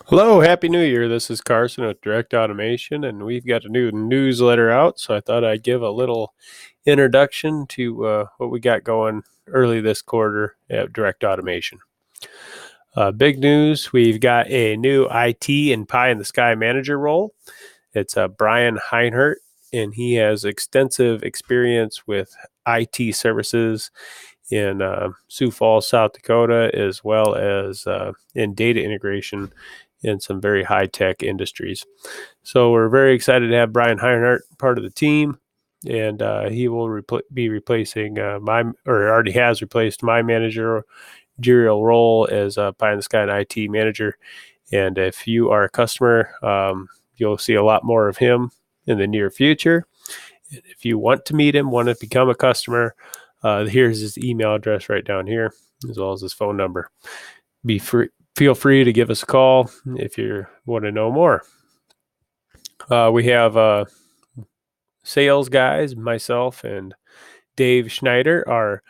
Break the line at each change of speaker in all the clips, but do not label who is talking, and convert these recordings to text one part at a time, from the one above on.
Hello, Happy New Year. This is Carson with Direct Automation, and we've got a new newsletter out. So I thought I'd give a little introduction to what we got going early this quarter at Direct Automation. Big news, we've got a new IT and Pie in the Sky manager role. It's Brian Heinert, and he has extensive experience with IT services in Sioux Falls, South Dakota, as well as in data integration in some very high-tech industries. So we're very excited to have Brian Heinert part of the team, and he will be replacing already has replaced my managerial role as a Pie in the Sky and IT manager. And if you are a customer, you'll see a lot more of him in the near future. And if you want to meet him, want to become a customer, here's his email address right down here, as well as his phone number. Feel free to give us a call if you want to know more. We have sales guys, myself and Dave Schneider, are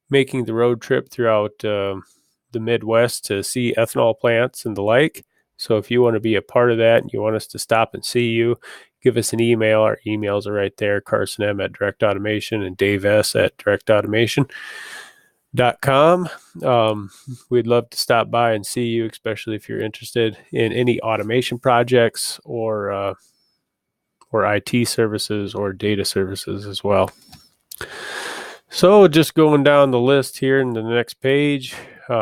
making the road trip throughout the Midwest to see ethanol plants and the like. So if you want to be a part of that and you want us to stop and see you, give us an email. Our emails are right there, Carson M at Direct Automation and Dave S at directautomation.com. We'd love to stop by and see you, especially if you're interested in any automation projects or IT services or data services as well. So just going down the list here in the next page,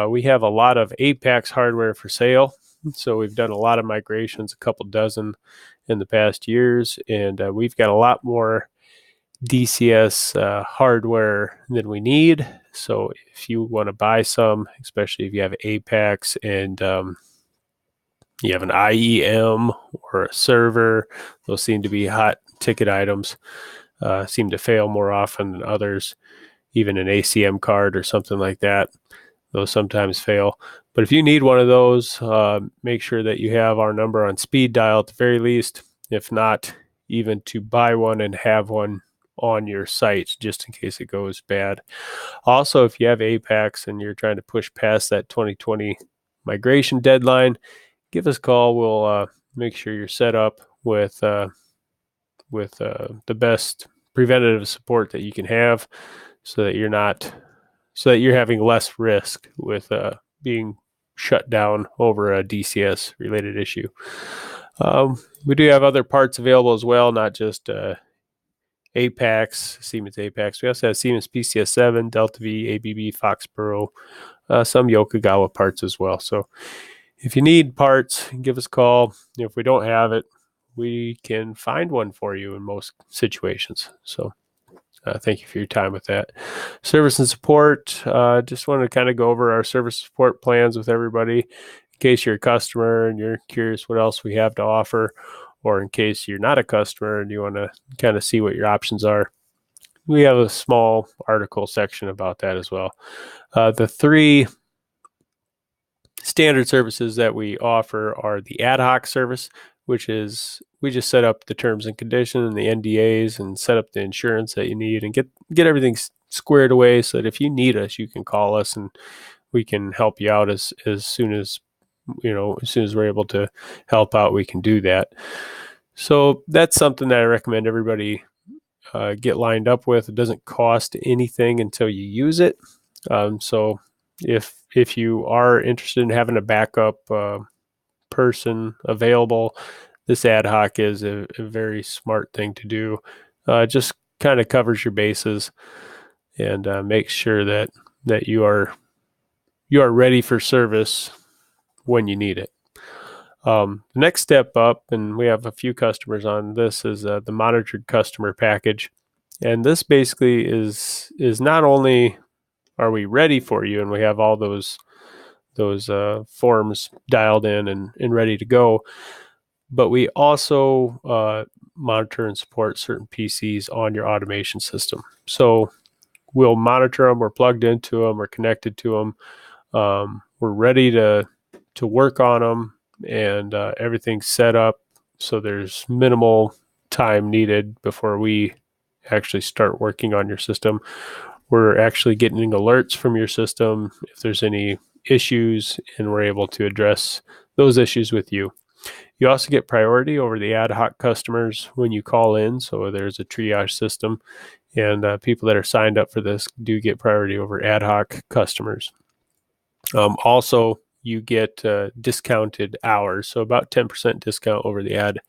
we have a lot of Apex hardware for sale. So we've done a lot of migrations, a couple dozen in the past years, and we've got a lot more DCS hardware than we need. So if you want to buy some, especially if you have Apex and you have an IEM or a server, those seem to be hot ticket items, seem to fail more often than others. Even an ACM card or something like that, those sometimes fail. But if you need one of those, make sure that you have our number on speed dial at the very least. If not, even to buy one and have one on your site just in case it goes bad. Also, if you have Apex and you're trying to push past that 2020 migration deadline, give us a call. We'll make sure you're set up with the best preventative support that you can have, so that you're having less risk with being shut down over a DCS related issue. We do have other parts available as well, not just Apex, Siemens Apex. We also have Siemens PCS7, Delta V, ABB, Foxborough, some Yokogawa parts as well. So if you need parts, give us a call. If we don't have it, we can find one for you in most situations. So thank you for your time with that. Service and support. Just wanted to kind of go over our service support plans with everybody in case you're a customer and you're curious what else we have to offer, or in case you're not a customer and you want to kind of see what your options are. We have a small article section about that as well. The three standard services that we offer are the ad hoc service, which is we just set up the terms and conditions and the NDAs and set up the insurance that you need and get everything squared away so that if you need us, you can call us and we can help you out as soon as we're able to help out, we can do that. So that's something that I recommend everybody get lined up with. It doesn't cost anything until you use it. So if you are interested in having a backup person available, this ad hoc is a very smart thing to do. Just kind of covers your bases and makes sure that you are ready for service when you need it. The next step up, and we have a few customers on this, is the monitored customer package. And this basically is not only are we ready for you and we have all those forms dialed in and ready to go, but we also monitor and support certain PCs on your automation system. So we'll monitor them, we're plugged into them, we're connected to them, we're ready to work on them, and everything's set up so there's minimal time needed before we actually start working on your system. We're actually getting alerts from your system if there's any issues, and we're able to address those issues with you. You also get priority over the ad hoc customers when you call in. So there's a triage system, and people that are signed up for this do get priority over ad hoc customers. Also, you get discounted hours, so about 10% discount over the ad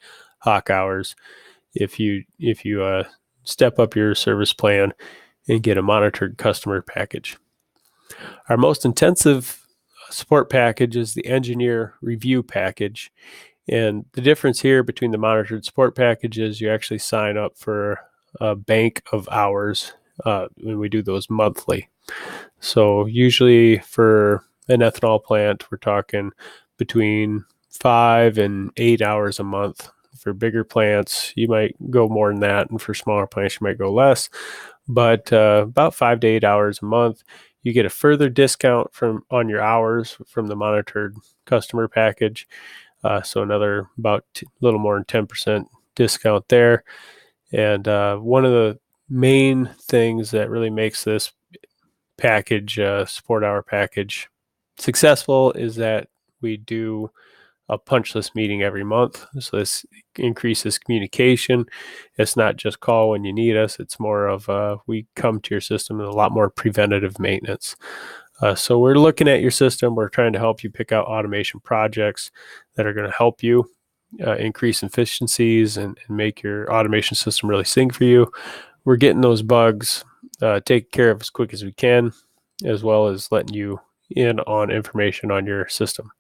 hoc hours if you step up your service plan and get a monitored customer package. Our most intensive support package is the engineer review package. And the difference here between the monitored support package is you actually sign up for a bank of hours when we do those monthly. So usually for an ethanol plant, we're talking between 5 and 8 hours a month. For bigger plants, you might go more than that, and for smaller plants, you might go less. But about 5 to 8 hours a month, you get a further discount on your hours from the monitored customer package. So another about a little more than 10% discount there. And one of the main things that really makes this package, support hour package, successful is that we do a punch list meeting every month. So this increases communication. It's not just call when you need us. It's more of we come to your system with a lot more preventative maintenance. So we're looking at your system. We're trying to help you pick out automation projects that are going to help you increase efficiencies and make your automation system really sing for you. We're getting those bugs taken care of as quick as we can, as well as letting you in on information on your system.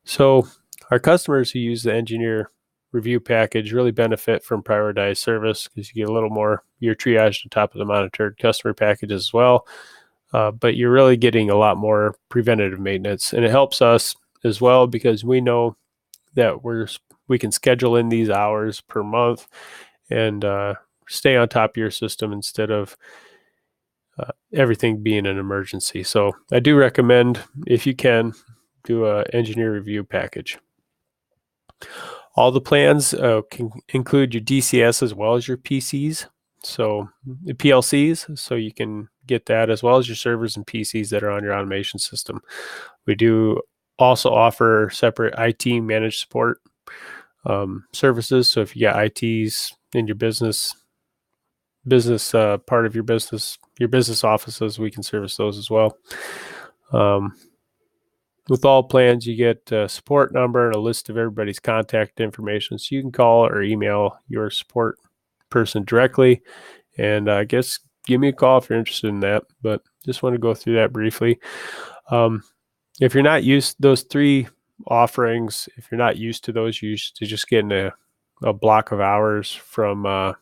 So our customers who use the engineer review package really benefit from prioritized service because you get a little more, you're triaged on top of the monitored customer package as well. But you're really getting a lot more preventative maintenance, and it helps us as well because we know that we can schedule in these hours per month and stay on top of your system instead of everything being an emergency. So I do recommend, if you can, do an engineer review package. All the plans can include your DCS as well as your PCs, so the PLCs, so you can get that as well as your servers and PCs that are on your automation system. We do also offer separate IT managed support services. So if you got ITs in your business part of your business offices, we can service those as well. With all plans, you get a support number and a list of everybody's contact information, so you can call or email your support person directly. And I guess give me a call if you're interested in that. But just want to go through that briefly. If you're not used to those three offerings, if you're not used to those, you're used to just getting a block of hours from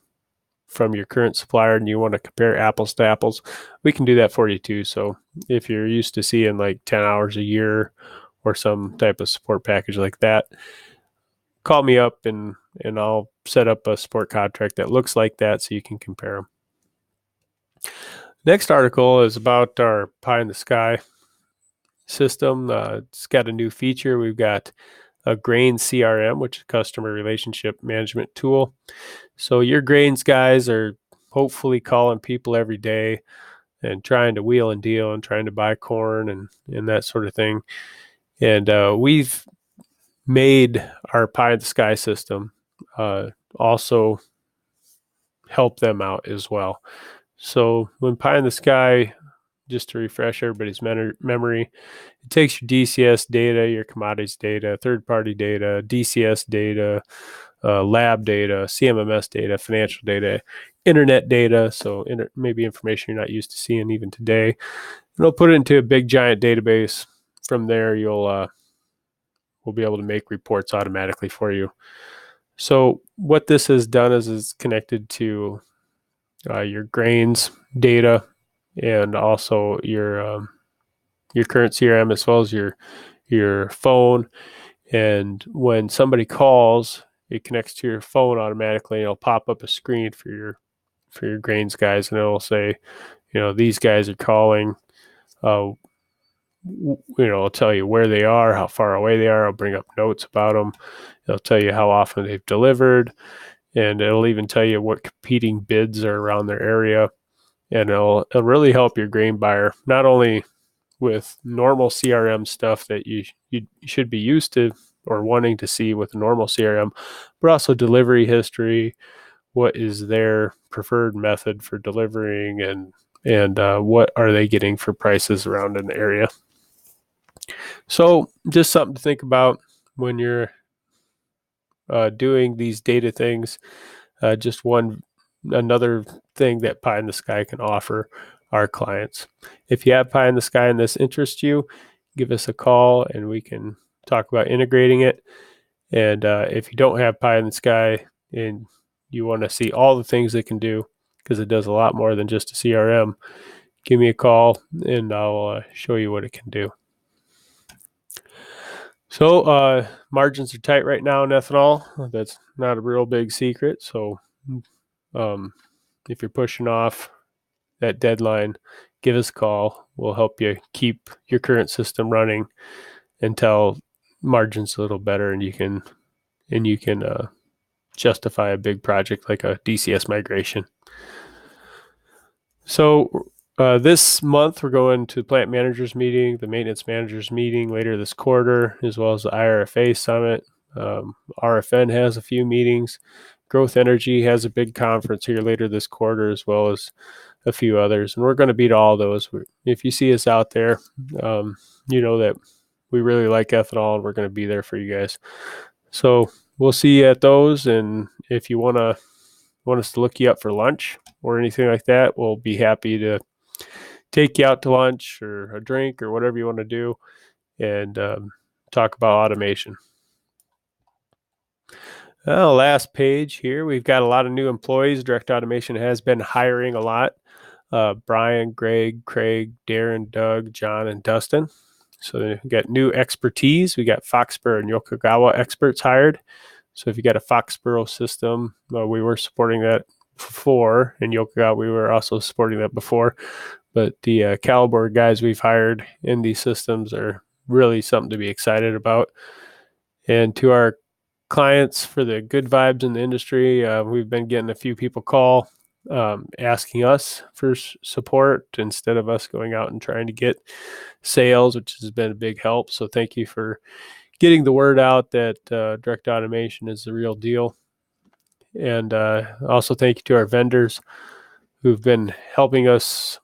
your current supplier and you want to compare apples to apples, we can do that for you too. So if you're used to seeing like 10 hours a year or some type of support package like that, call me up and I'll set up a support contract that looks like that so you can compare them. Next article is about our pie in the sky system. It's got a new feature. We've got a Grains CRM, which is a customer relationship management tool. So your Grains guys are hopefully calling people every day and trying to wheel and deal and trying to buy corn and that sort of thing. And we've made our pie in the sky system also help them out as well. So when pie in the sky, just to refresh everybody's memory, it takes your DCS data, your commodities data, third-party data, DCS data, lab data, CMMS data, financial data, internet data, so maybe information you're not used to seeing even today. And it'll put it into a big giant database. From there, we'll be able to make reports automatically for you. So what this has done is it's connected to your Grains data and also your current CRM as well as your phone. And when somebody calls, it connects to your phone automatically. And it'll pop up a screen for your Grains guys, and it'll say, these guys are calling. It'll tell you where they are, how far away they are. I'll bring up notes about them. It'll tell you how often they've delivered, and it'll even tell you what competing bids are around their area. And it'll really help your grain buyer not only with normal CRM stuff that you should be used to or wanting to see with a normal CRM, but also delivery history, what is their preferred method for delivering, and what are they getting for prices around an area. So just something to think about when you're doing these data things. Just another thing that Pie in the Sky can offer our clients. If you have Pie in the Sky and this interests you, give us a call and we can talk about integrating it. And if you don't have Pie in the Sky and you want to see all the things it can do, because it does a lot more than just a CRM, give me a call and I'll show you what it can do. So margins are tight right now in ethanol. That's not a real big secret. So if you're pushing off that deadline, give us a call. We'll help you keep your current system running until margins a little better, and you can justify a big project like a DCS migration. So this month we're going to the plant managers meeting, the maintenance managers meeting later this quarter, as well as the IRFA summit. RFN has a few meetings. Growth Energy has a big conference here later this quarter, as well as a few others, and we're going to beat all those. If you see us out there, you know that we really like ethanol, and we're going to be there for you guys. So we'll see you at those, and if you want us to look you up for lunch or anything like that, we'll be happy to take you out to lunch or a drink or whatever you want to do, and talk about automation. Last page here, we've got a lot of new employees. Direct Automation has been hiring a lot. Brian, Greg, Craig, Darren, Doug, John, and Dustin. So we got new expertise. We got Foxborough and Yokogawa experts hired. So if you got a Foxborough system, we were supporting that before, and Yokogawa, we were also supporting that before. But the Caliber guys we've hired in these systems are really something to be excited about. And to our clients for the good vibes in the industry, we've been getting a few people call asking us for support instead of us going out and trying to get sales, which has been a big help. So thank you for getting the word out that Direct Automation is the real deal. And also thank you to our vendors who've been helping us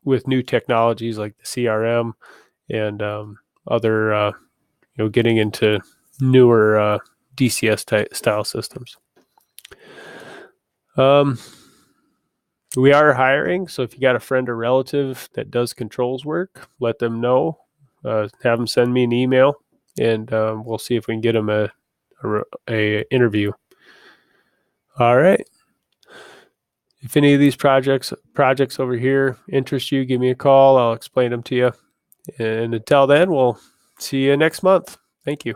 with new technologies like the CRM and other, getting into newer DCS style systems. We are hiring, so if you got a friend or relative that does controls work, let them know. Have them send me an email, and we'll see if we can get them a interview. All right. If any of these projects over here interest you, give me a call. I'll explain them to you. And until then, we'll see you next month. Thank you.